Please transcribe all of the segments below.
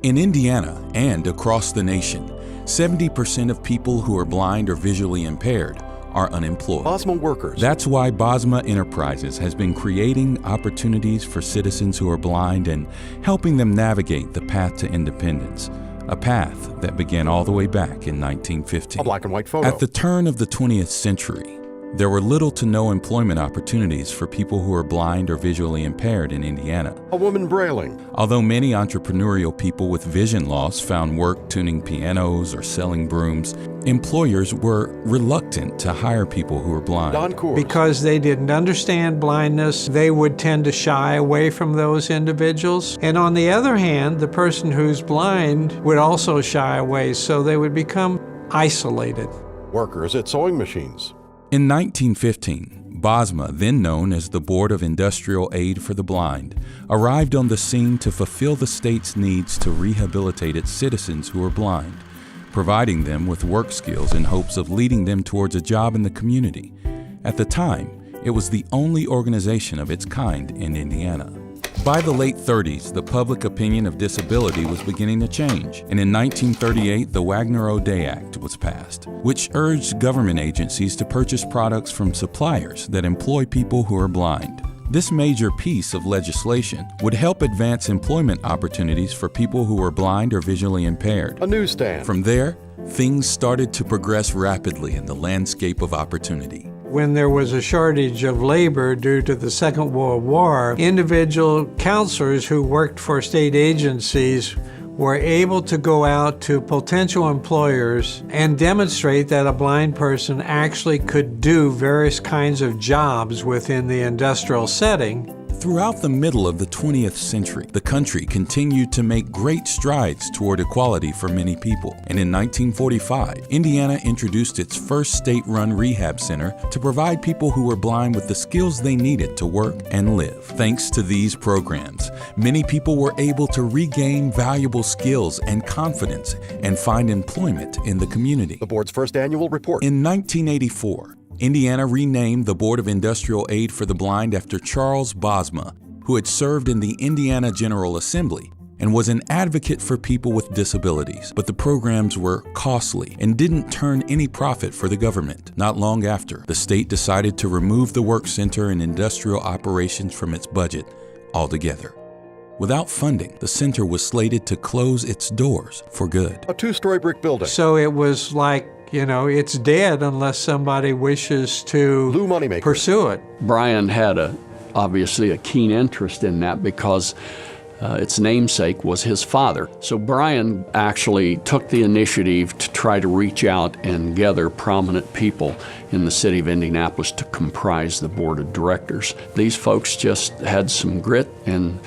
In Indiana and across the nation, 70% of people who are blind or visually impaired are unemployed. Bosma workers. That's why Bosma Enterprises has been creating opportunities for citizens who are blind and helping them navigate the path to independence, a path that began all the way back in 1915. A black and white photo. At the turn of the 20th century, there were little to no employment opportunities for people who are blind or visually impaired in Indiana. A woman brailing. Although many entrepreneurial people with vision loss found work tuning pianos or selling brooms, employers were reluctant to hire people who were blind. Because they didn't understand blindness, they would tend to shy away from those individuals. And on the other hand, the person who's blind would also shy away, so they would become isolated. Workers at sewing machines. In 1915, Bosma, then known as the Board of Industrial Aid for the Blind, arrived on the scene to fulfill the state's needs to rehabilitate its citizens who are blind, providing them with work skills in hopes of leading them towards a job in the community. At the time, it was the only organization of its kind in Indiana. By the late 30s, the public opinion of disability was beginning to change, and in 1938, the Wagner-O'Day Act was passed, which urged government agencies to purchase products from suppliers that employ people who are blind. This major piece of legislation would help advance employment opportunities for people who were blind or visually impaired. A newsstand. From there, things started to progress rapidly in the landscape of opportunity. When there was a shortage of labor due to the Second World War, individual counselors who worked for state agencies were able to go out to potential employers and demonstrate that a blind person actually could do various kinds of jobs within the industrial setting. Throughout the middle of the 20th century, the country continued to make great strides toward equality for many people. And in 1945, Indiana introduced its first state-run rehab center to provide people who were blind with the skills they needed to work and live. Thanks to these programs, many people were able to regain valuable skills and confidence and find employment in the community. The board's first annual report. In 1984, Indiana renamed the Board of Industrial Aid for the Blind after Charles Bosma, who had served in the Indiana General Assembly and was an advocate for people with disabilities. But the programs were costly and didn't turn any profit for the government. Not long after, the state decided to remove the work center and industrial operations from its budget altogether. Without funding, the center was slated to close its doors for good. A two-story brick building. So it was like, it's dead unless somebody wishes to pursue it. Brian had obviously a keen interest in that because its namesake was his father. So Brian actually took the initiative to try to reach out and gather prominent people in the city of Indianapolis to comprise the board of directors. These folks just had some grit and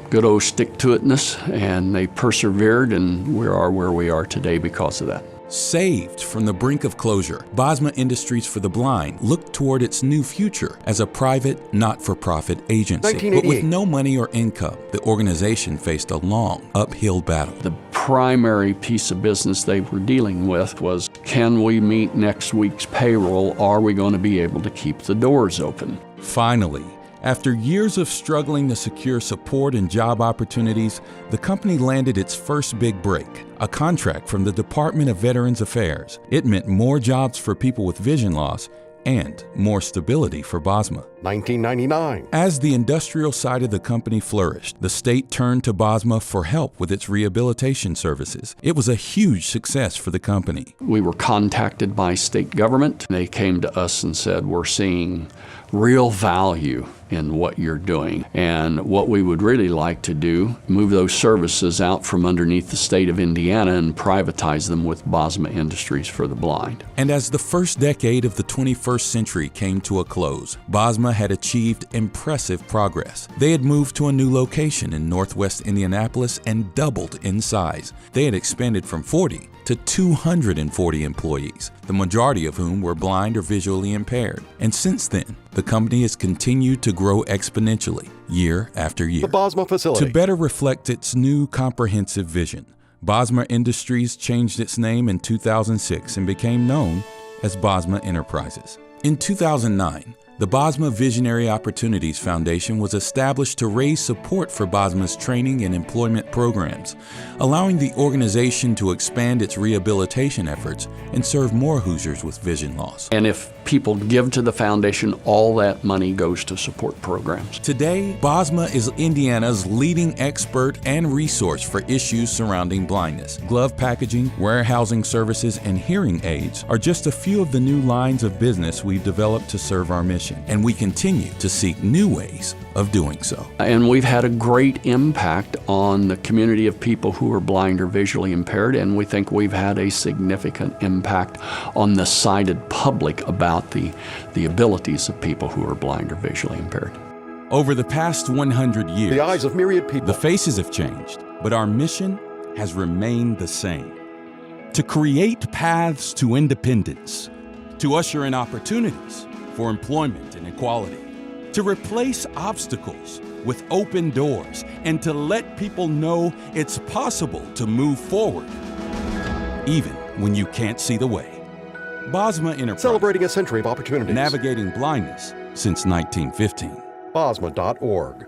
good old stick-to-itness, and they persevered, and we are where we are today because of that. Saved from the brink of closure, Bosma Industries for the Blind looked toward its new future as a private, not-for-profit agency. But with no money or income, the organization faced a long, uphill battle. The primary piece of business they were dealing with was, can we meet next week's payroll? Are we going to be able to keep the doors open? Finally, after years of struggling to secure support and job opportunities, the company landed its first big break, a contract from the Department of Veterans Affairs. It meant more jobs for people with vision loss and more stability for Bosma. 1999. As the industrial side of the company flourished, the state turned to Bosma for help with its rehabilitation services. It was a huge success for the company. We were contacted by state government. They came to us and said, we're seeing real value in what you're doing. And what we would really like to do, move those services out from underneath the state of Indiana and privatize them with Bosma Industries for the Blind. And as the first decade of the 21st century came to a close, Bosma had achieved impressive progress. They had moved to a new location in northwest Indianapolis and doubled in size. They had expanded from 40 to 240 employees, the majority of whom were blind or visually impaired. And since then, the company has continued to grow exponentially year after year. The Bosma facility. To better reflect its new comprehensive vision, Bosma Industries changed its name in 2006 and became known as Bosma Enterprises. In 2009, The Bosma Visionary Opportunities Foundation was established to raise support for Bosma's training and employment programs, allowing the organization to expand its rehabilitation efforts and serve more Hoosiers with vision loss. And if people give to the foundation, all that money goes to support programs. Today, Bosma is Indiana's leading expert and resource for issues surrounding blindness. Glove packaging, warehousing services, and hearing aids are just a few of the new lines of business we've developed to serve our mission, and we continue to seek new ways of doing so. And we've had a great impact on the community of people who are blind or visually impaired, and we think we've had a significant impact on the sighted public about the abilities of people who are blind or visually impaired. Over the past 100 years, The eyes of myriad people. the faces have changed, but our mission has remained the same: to create paths to independence, to usher in opportunities for employment and equality, to replace obstacles with open doors, and to let people know it's possible to move forward, even when you can't see the way. Bosma Enterprises, Celebrating a century of opportunities. navigating blindness since 1915. Bosma.org.